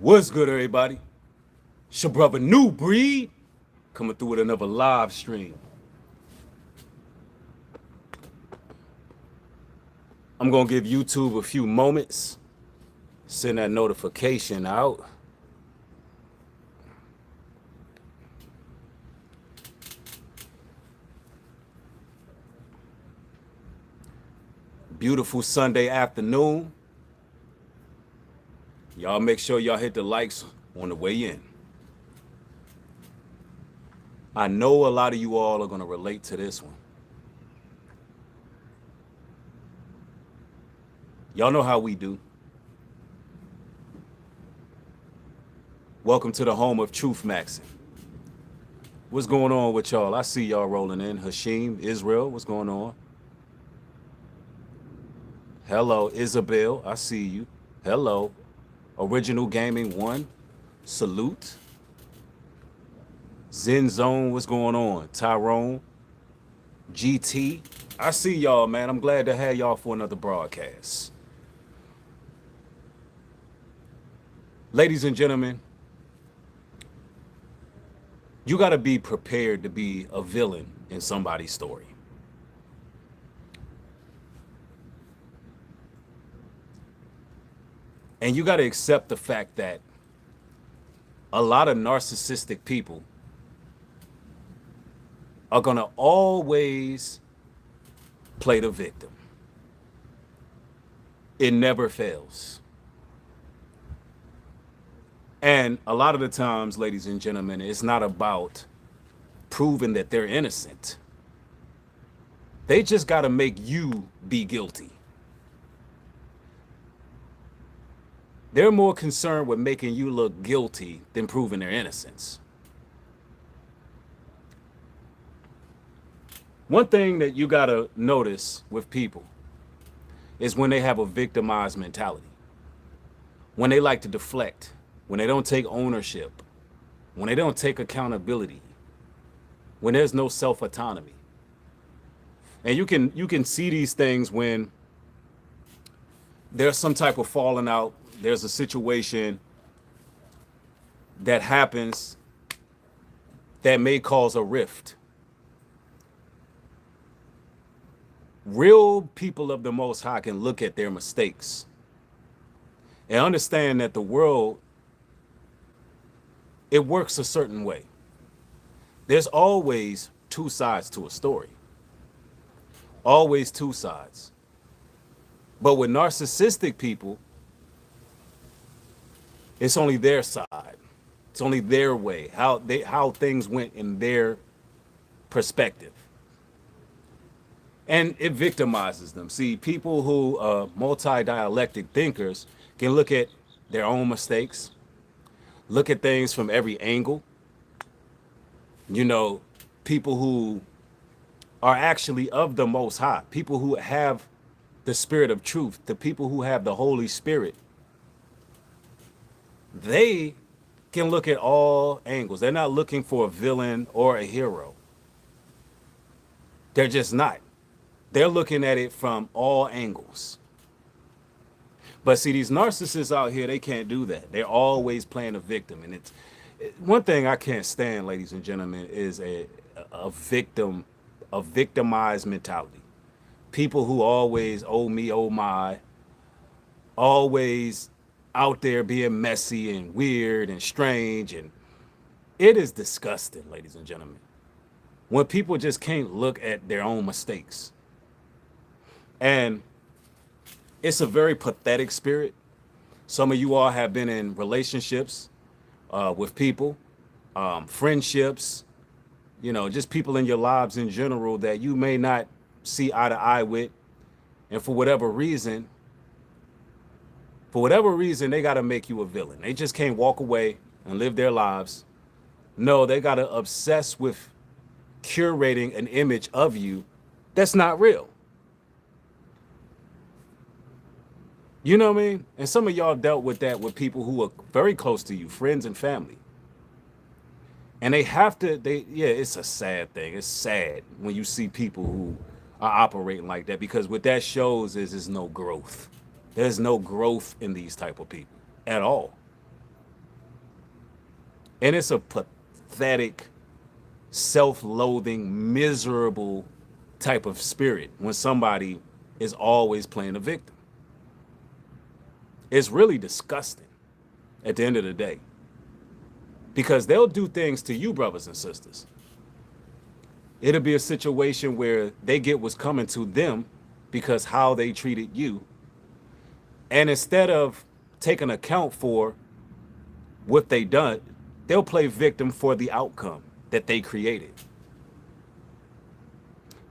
What's good, everybody? It's your brother Nubreed coming through with another live stream. I'm gonna give YouTube a few moments, send that notification out. Beautiful Sunday afternoon. Y'all make sure y'all hit the likes on the way in. I know a lot of you all are gonna relate to this one. Y'all know how we do. Welcome to the home of Truth Maxing. What's going on with y'all? I see y'all rolling in. Hashim, Israel, what's going on? Hello, Isabel, I see you. Hello. Original Gaming 1, salute. Zen Zone, what's going on? Tyrone, GT, I see y'all, man. I'm glad to have y'all for another broadcast. Ladies and gentlemen, you got to be prepared to be a villain in somebody's story. And you got to accept the fact that a lot of narcissistic people are going to always play the victim. It never fails. And a lot of the times, ladies and gentlemen, it's not about proving that they're innocent. They just got to make you be guilty. They're more concerned with making you look guilty than proving their innocence. One thing that you got to notice with people is when they have a victimized mentality, when they like to deflect, when they don't take ownership, when they don't take accountability, when there's no self-autonomy. And you can see these things when there's some type of falling out, there's a situation that happens that may cause a rift. Real people of the Most High can look at their mistakes and understand that the world, it works a certain way. There's always two sides to a story. Always two sides. But with narcissistic people, it's only their side. It's only their way, how things went in their perspective. And it victimizes them. See, people who multi-dialectic thinkers can look at their own mistakes, look at things from every angle. You know, people who are actually of the Most High, people who have the spirit of truth, the people who have the Holy Spirit, they can look at all angles. They're not looking for a villain or a hero. They're just not. They're looking at it from all angles. But see, these narcissists out here, they can't do that. They're always playing a victim. And it's one thing I can't stand, ladies and gentlemen, is a victimized mentality. People who always, oh me, oh my, always out there being messy and weird and strange. And it is disgusting, ladies and gentlemen, when people just can't look at their own mistakes. And it's a very pathetic spirit. Some of you all have been in relationships with people, friendships, you know, just people in your lives in general that you may not see eye to eye with. And for whatever reason, they got to make you a villain. They just can't walk away and live their lives. No, they got to obsess with curating an image of you that's not real. You know what I mean? And some of y'all dealt with that with people who are very close to you, friends and family. And they have to, yeah, it's a sad thing. It's sad when you see people who are operating like that, because what that shows is no growth. There's no growth in these type of people at all. And it's a pathetic, self-loathing, miserable type of spirit when somebody is always playing a victim. It's really disgusting at the end of the day, because they'll do things to you, brothers and sisters. It'll be a situation where they get what's coming to them because how they treated you. And instead of taking account for what they done, they'll play victim for the outcome that they created.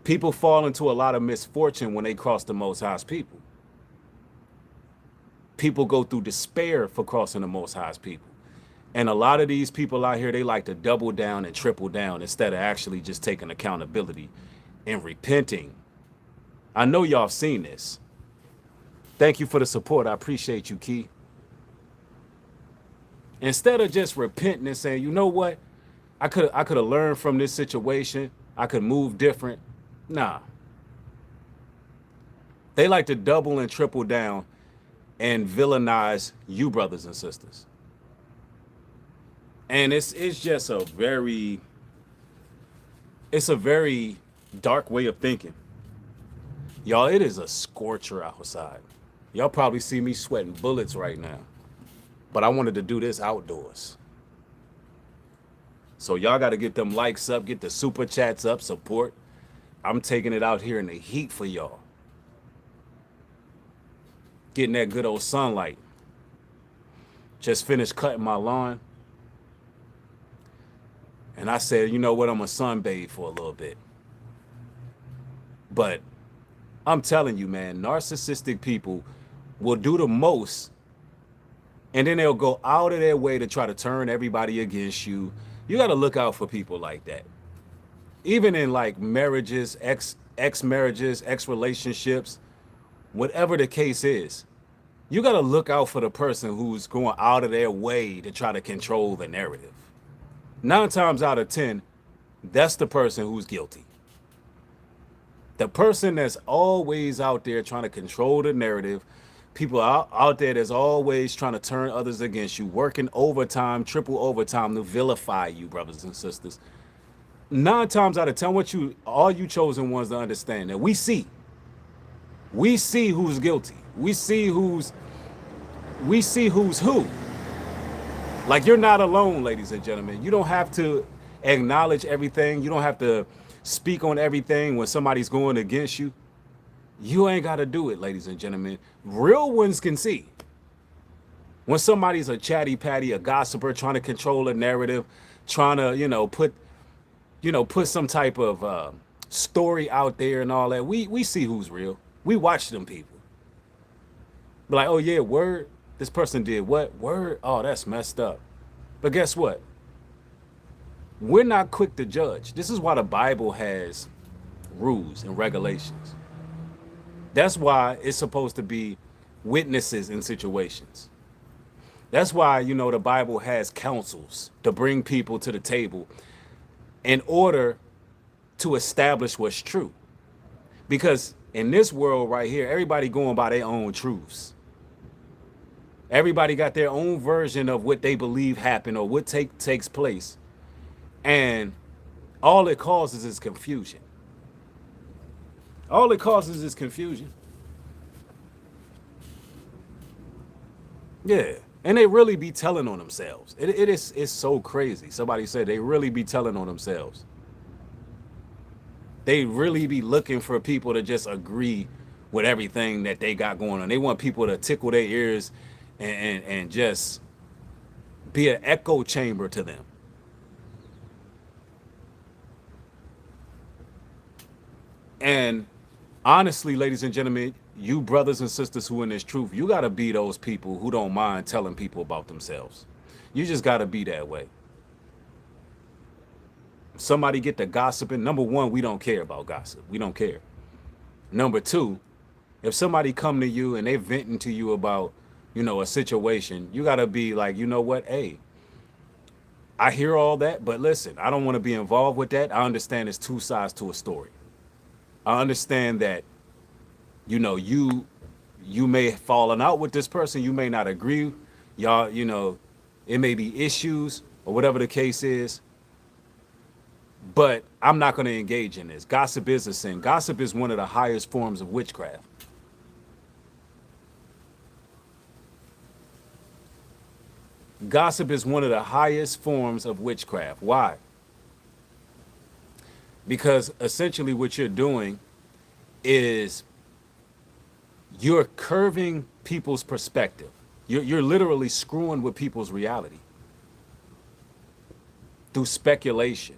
People fall into a lot of misfortune when they cross the Most High's people. People go through despair for crossing the Most High's people. And a lot of these people out here, they like to double down and triple down instead of actually just taking accountability and repenting. I know y'all seen this. Thank you for the support. I appreciate you, Key. Instead of just repenting and saying, you know what? I could have learned from this situation. I could move different. Nah. They like to double and triple down and villainize you, brothers and sisters. And it's just a very dark way of thinking. Y'all, it is a scorcher outside. Y'all probably see me sweating bullets right now. But I wanted to do this outdoors. So y'all got to get them likes up, get the super chats up, support. I'm taking it out here in the heat for y'all. Getting that good old sunlight. Just finished cutting my lawn. And I said, you know what, I'm gonna sunbathe for a little bit. But I'm telling you, man, narcissistic people will do the most, and then they'll go out of their way to try to turn everybody against you. You got to look out for people like that. Even in like marriages, ex-marriages, ex-relationships, whatever the case is, you got to look out for the person who's going out of their way to try to control the narrative. 9 times out of 10, that's the person who's guilty. The person that's always out there trying to control the narrative, people out there that's always trying to turn others against you, working overtime, triple overtime to vilify you, brothers and sisters. 9 times out of 10, all you chosen ones to understand that we see who's guilty. We see who's who. Like, you're not alone, ladies and gentlemen. You don't have to acknowledge everything. You don't have to speak on everything when somebody's going against you. You ain't got to do it, ladies and gentlemen. Real ones can see. When somebody's a chatty patty, a gossiper, trying to control a narrative, trying to, put some type of story out there and all that, we see who's real. We watch them people. Be like, oh yeah, word. This person did what? Word? Oh, that's messed up. But guess what? We're not quick to judge. This is why the Bible has rules and regulations. That's why it's supposed to be witnesses in situations. That's why, the Bible has counsels to bring people to the table in order to establish what's true. Because in this world right here, everybody going by their own truths. Everybody got their own version of what they believe happened or what takes place. And all it causes is confusion. All it causes is confusion. Yeah. And they really be telling on themselves. It's so crazy. Somebody said they really be telling on themselves. They really be looking for people to just agree with everything that they got going on. They want people to tickle their ears and just be an echo chamber to them. And honestly, ladies and gentlemen, you brothers and sisters who in this truth, you got to be those people who don't mind telling people about themselves. You just got to be that way. Somebody get to gossiping. Number one, we don't care about gossip. We don't care. Number two, if somebody come to you and they venting to you about, a situation, you got to be like, you know what? Hey, I hear all that, but listen, I don't want to be involved with that. I understand there's 2 sides to a story. I understand that, you may have fallen out with this person. You may not agree. Y'all, it may be issues, or whatever the case is. But I'm not going to engage in this. Gossip is a sin. Gossip is one of the highest forms of witchcraft. Gossip is one of the highest forms of witchcraft. Why? Because essentially what you're doing is you're curving people's perspective. You're literally screwing with people's reality through speculation.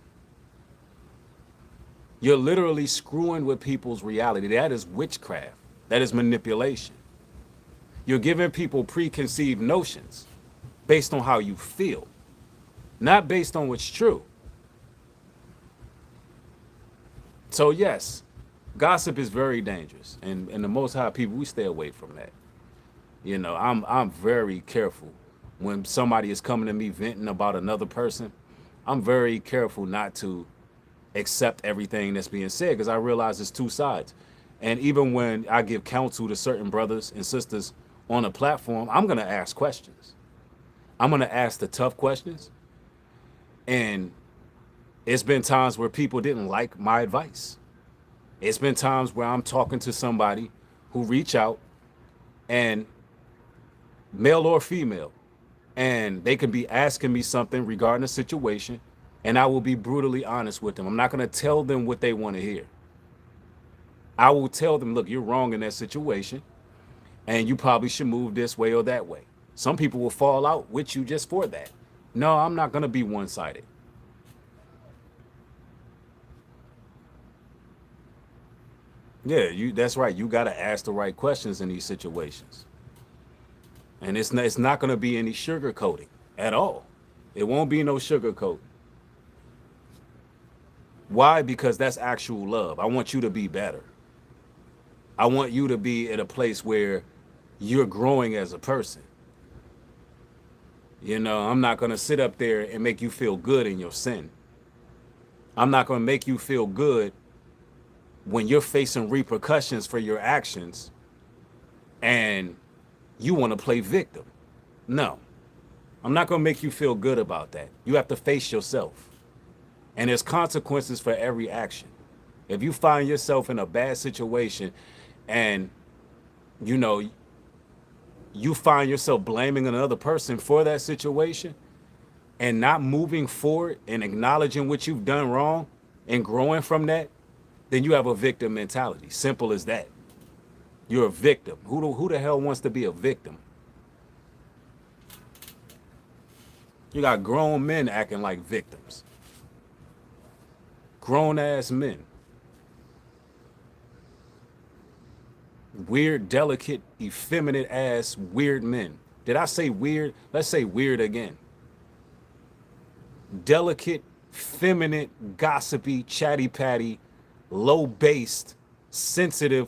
You're literally screwing with people's reality. That is witchcraft. That is manipulation. You're giving people preconceived notions based on how you feel, not based on what's true. So yes, gossip is very dangerous, and the Most High people, we stay away from that. You know, I'm very careful when somebody is coming to me venting about another person. I'm very careful not to accept everything that's being said because I realize there's two sides. And even when I give counsel to certain brothers and sisters on a platform, I'm gonna ask questions. I'm gonna ask the tough questions. And it's been times where people didn't like my advice. It's been times where I'm talking to somebody who reach out, and male or female, and they could be asking me something regarding a situation, and I will be brutally honest with them. I'm not going to tell them what they want to hear. I will tell them, look, you're wrong in that situation, and you probably should move this way or that way. Some people will fall out with you just for that. No, I'm not going to be one-sided. Yeah, that's right. You got to ask the right questions in these situations. And it's not going to be any sugarcoating at all. It won't be no sugarcoat. Why? Because that's actual love. I want you to be better. I want you to be at a place where you're growing as a person. You know, I'm not going to sit up there and make you feel good in your sin. I'm not going to make you feel good when you're facing repercussions for your actions and you want to play victim. No, I'm not going to make you feel good about that. You have to face yourself. And there's consequences for every action. If you find yourself in a bad situation and, you know, you find yourself blaming another person for that situation and not moving forward and acknowledging what you've done wrong and growing from that, then you have a victim mentality. Simple as that. You're a victim. Who the hell wants to be a victim? You got grown men acting like victims. Grown ass men. Weird, delicate, effeminate ass weird men. Did I say weird? Let's say weird again. Delicate, feminine, gossipy, chatty patty, low-based, sensitive.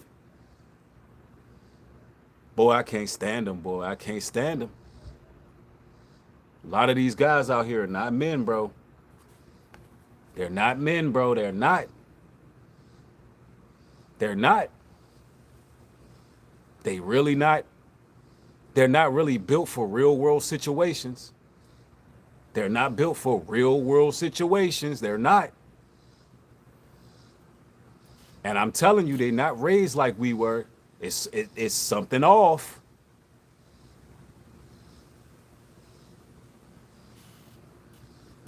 Boy, I can't stand them, boy. I can't stand them. A lot of these guys out here are not men, bro. They're not men, bro. They're not. They're not. They really not. They're not really built for real world situations. They're not built for real world situations. They're not. And I'm telling you, they're not raised like we were. It's something off.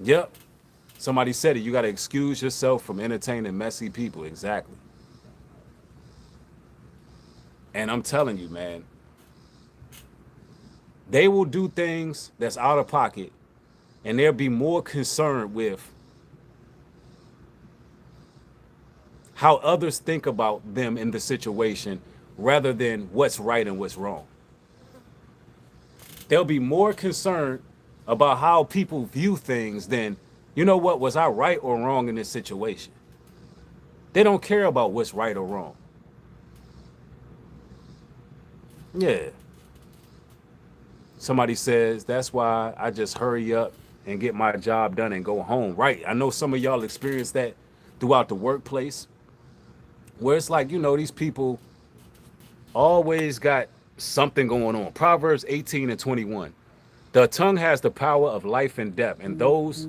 Yep. Somebody said it. You got to excuse yourself from entertaining messy people. Exactly. And I'm telling you, man, they will do things that's out of pocket, and they'll be more concerned with how others think about them in the situation rather than what's right and what's wrong. They'll be more concerned about how people view things than, you know what, was I right or wrong in this situation? They don't care about what's right or wrong. Yeah. Somebody says, that's why I just hurry up and get my job done and go home. Right. I know some of y'all experience that throughout the workplace, where it's like, you know, these people always got something going on. Proverbs 18 and 21. The tongue has the power of life and death, and those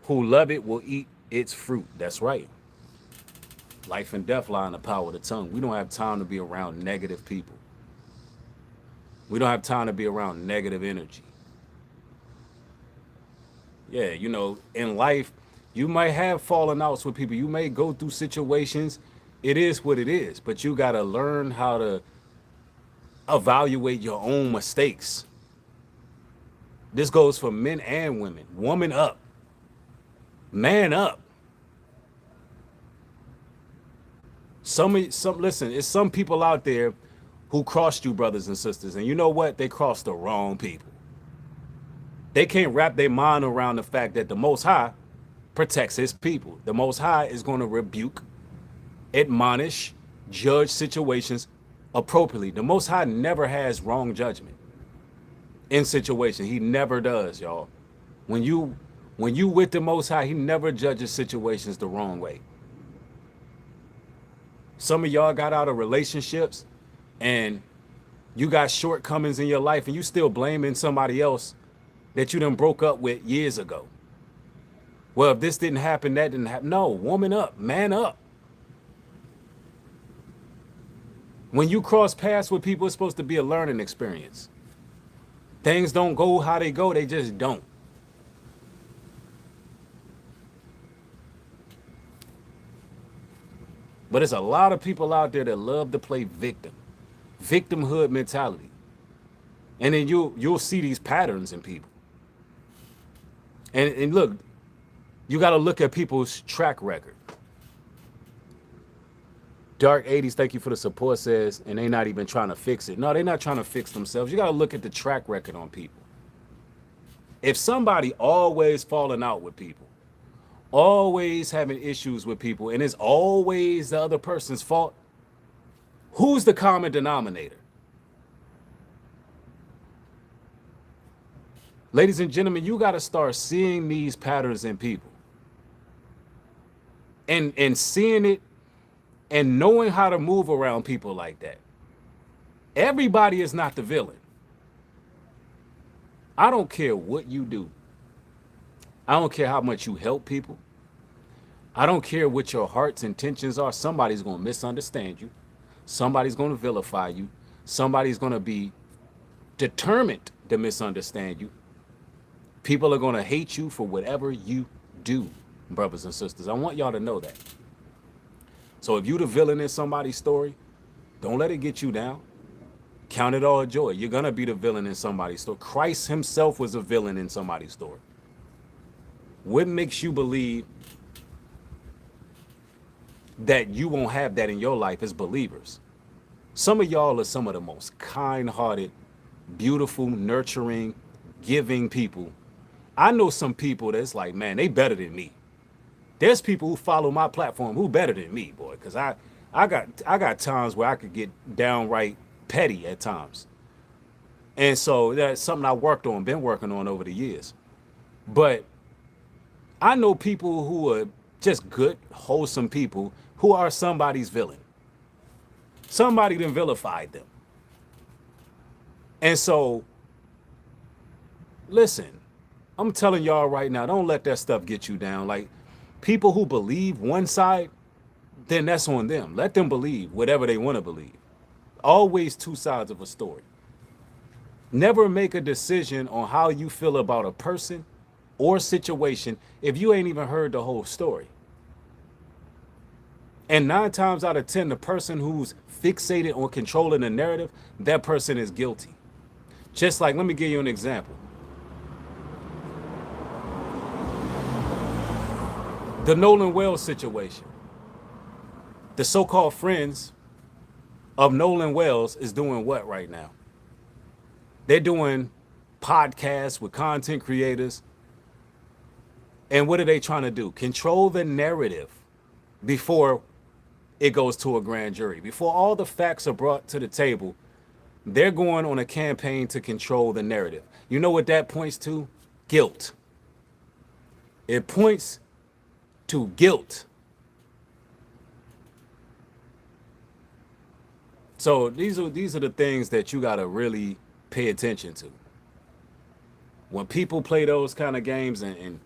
who love it will eat its fruit. That's right. Life and death lie in the power of the tongue. We don't have time to be around negative people. We don't have time to be around negative energy. Yeah, you know, in life, you might have fallen outs with people. You may go through situations. It is what it is, but you got to learn how to evaluate your own mistakes. This goes for men and women. Woman up, man up. Listen, it's some people out there who crossed you, brothers and sisters, and you know what? They crossed the wrong people. They can't wrap their mind around the fact that the Most High protects his people. The Most High is going to rebuke, admonish, judge situations appropriately. The Most High never has wrong judgment in situations. He never does, y'all. When you with the Most High, he never judges situations the wrong way. Some of y'all got out of relationships and you got shortcomings in your life and you still blaming somebody else that you done broke up with years ago. Well, if this didn't happen, that didn't happen. No, woman up, man up. When you cross paths with people, it's supposed to be a learning experience. Things don't go how they go, they just don't. But there's a lot of people out there that love to play victimhood mentality. And then you'll see these patterns in people. And look, you got to look at people's track record. Dark 80s, thank you for the support, says, and they not even trying to fix it. No, they're not trying to fix themselves. You got to look at the track record on people. If somebody always falling out with people, always having issues with people, and it's always the other person's fault, who's the common denominator? Ladies and gentlemen, you got to start seeing these patterns in people. And seeing it and knowing how to move around people like that. Everybody is not the villain. I don't care what you do. I don't care how much you help people. I don't care what your heart's intentions are. Somebody's going to misunderstand you. Somebody's going to vilify you. Somebody's going to be determined to misunderstand you. People are going to hate you for whatever you do, brothers and sisters. I want y'all to know that. So if you the villain in somebody's story, don't let it get you down. Count it all joy. You're going to be the villain in somebody's story. Christ himself was a villain in somebody's story. What makes you believe that you won't have that in your life as believers? Some of y'all are some of the most kind-hearted, beautiful, nurturing, giving people. I know some people that's like, man, they better than me. There's people who follow my platform who better than me, boy, because I got times where I could get downright petty at times. And so that's something I been working on over the years. But I know people who are just good, wholesome people who are somebody's villain. Somebody then vilified them. And so, listen, I'm telling y'all right now, don't let that stuff get you down. Like, people who believe one side, then that's on them. Let them believe whatever they want to believe. Always two sides of a story. Never make a decision on how you feel about a person or situation if you ain't even heard the whole story. And 9 times out of 10, the person who's fixated on controlling the narrative, that person is guilty. Just like, let me give you an example. The Nolan Wells situation. The so-called friends of Nolan Wells is doing what right now? They're doing podcasts with content creators. And what are they trying to do? Control the narrative before it goes to a grand jury. Before all the facts are brought to the table, they're going on a campaign to control the narrative. You know what that points to? Guilt. It points to guilt. So these are the things that you got to really pay attention to. When people play those kind of games and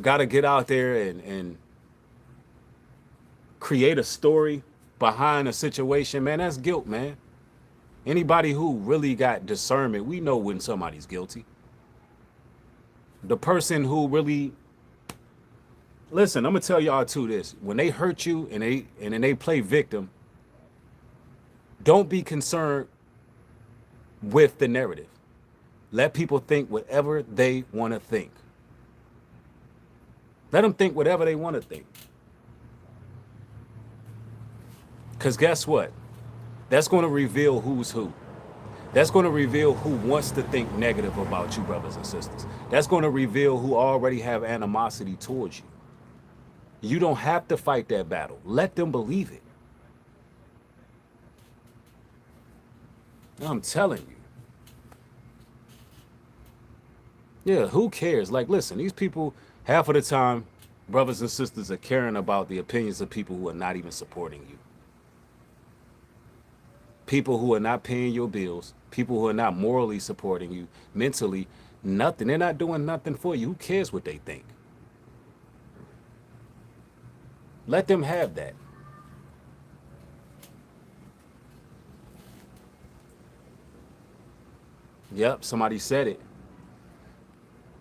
got to get out there and create a story behind a situation, man, that's guilt, man. Anybody who really got discernment, we know when somebody's guilty. The person who really, listen, I'm gonna tell y'all too this: when they hurt you and then they play victim, don't be concerned with the narrative. Let people think whatever they want to think. Let them think whatever they want to think. Because guess what? That's going to reveal who's who. That's going to reveal who wants to think negative about you, brothers and sisters. That's going to reveal who already have animosity towards you. You don't have to fight that battle. Let them believe it. I'm telling you. Yeah, who cares? Like, listen, these people, half of the time, brothers and sisters are caring about the opinions of people who are not even supporting you. People who are not paying your bills, people who are not morally supporting you, mentally, nothing. They're not doing nothing for you. Who cares what they think? Let them have that. Yep, somebody said it.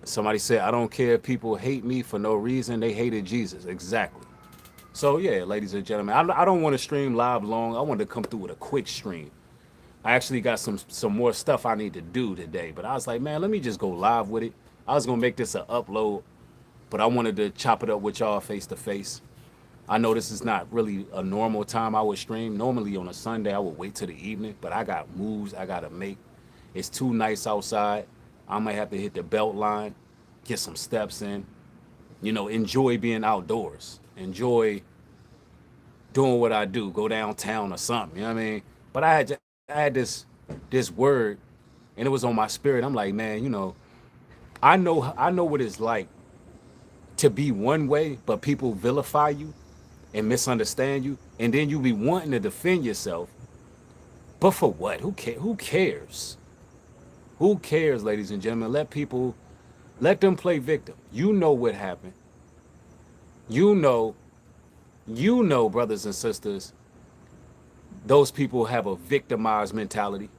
Somebody said, I don't care if people hate me for no reason. They hated Jesus. Exactly. So yeah, ladies and gentlemen, I don't want to stream live long. I want to come through with a quick stream. I actually got some more stuff I need to do today, but I was like, man, let me just go live with it. I was gonna make this an upload, but I wanted to chop it up with y'all face to face. I know this is not really a normal time I would stream. Normally on a Sunday I would wait till the evening, but I got moves I gotta make. It's too nice outside. I might have to hit the belt line, get some steps in. You know, enjoy being outdoors. Enjoy doing what I do, go downtown or something, you know what I mean? But I had this word and it was on my spirit. I'm like, man, you know, I know what it's like to be one way, but people vilify you and misunderstand you, and then you be wanting to defend yourself. But for what? Who cares? Who cares, ladies and gentlemen? Let them play victim. You know what happened. You know, brothers and sisters, those people have a victimized mentality,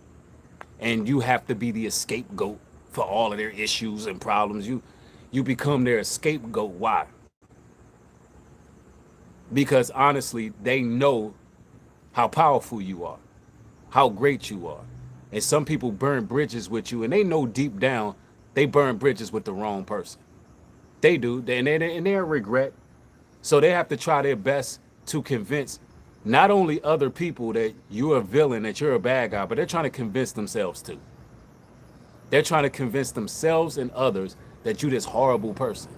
and you have to be the scapegoat for all of their issues and problems. You become their scapegoat. Why? Because honestly, they know how powerful you are, how great you are. And some people burn bridges with you, and they know deep down they burn bridges with the wrong person. They do, and they're regret. So they have to try their best to convince not only other people that you're a villain, that you're a bad guy, but they're trying to convince themselves too. They're trying to convince themselves and others that you're this horrible person.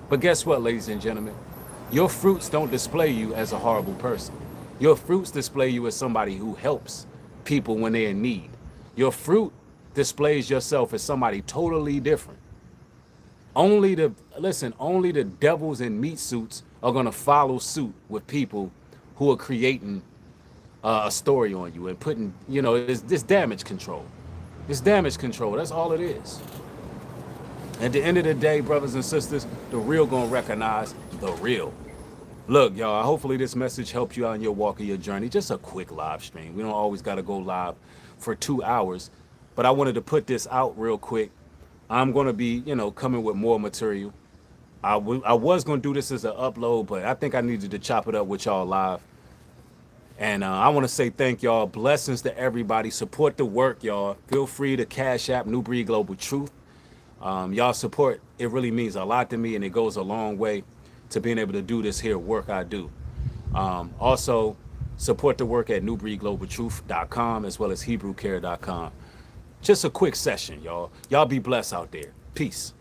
But guess what, ladies and gentlemen? Your fruits don't display you as a horrible person. Your fruits display you as somebody who helps people when they're in need. Your fruit displays yourself as somebody totally different. Only the devils in meat suits are gonna follow suit with people who are creating a story on you and putting, you know, this damage control. It's damage control. That's all it is. At the end of the day, brothers and sisters, the real gonna recognize the real. Look, y'all, hopefully this message helped you out in your walk of your journey. Just a quick live stream. We don't always got to go live for 2 hours, but I wanted to put this out real quick. I'm going to be, you know, coming with more material. I was going to do this as an upload, but I think I needed to chop it up with y'all live. And I want to say thank y'all. Blessings to everybody. Support the work, y'all. Feel free to Cash App Nubreed Global Truth. Y'all support, it really means a lot to me, and it goes a long way to being able to do this here work I do. Also, support the work at NubreedGlobalTruth.com as well as HebrewCare.com. Just a quick session, y'all. Y'all be blessed out there. Peace.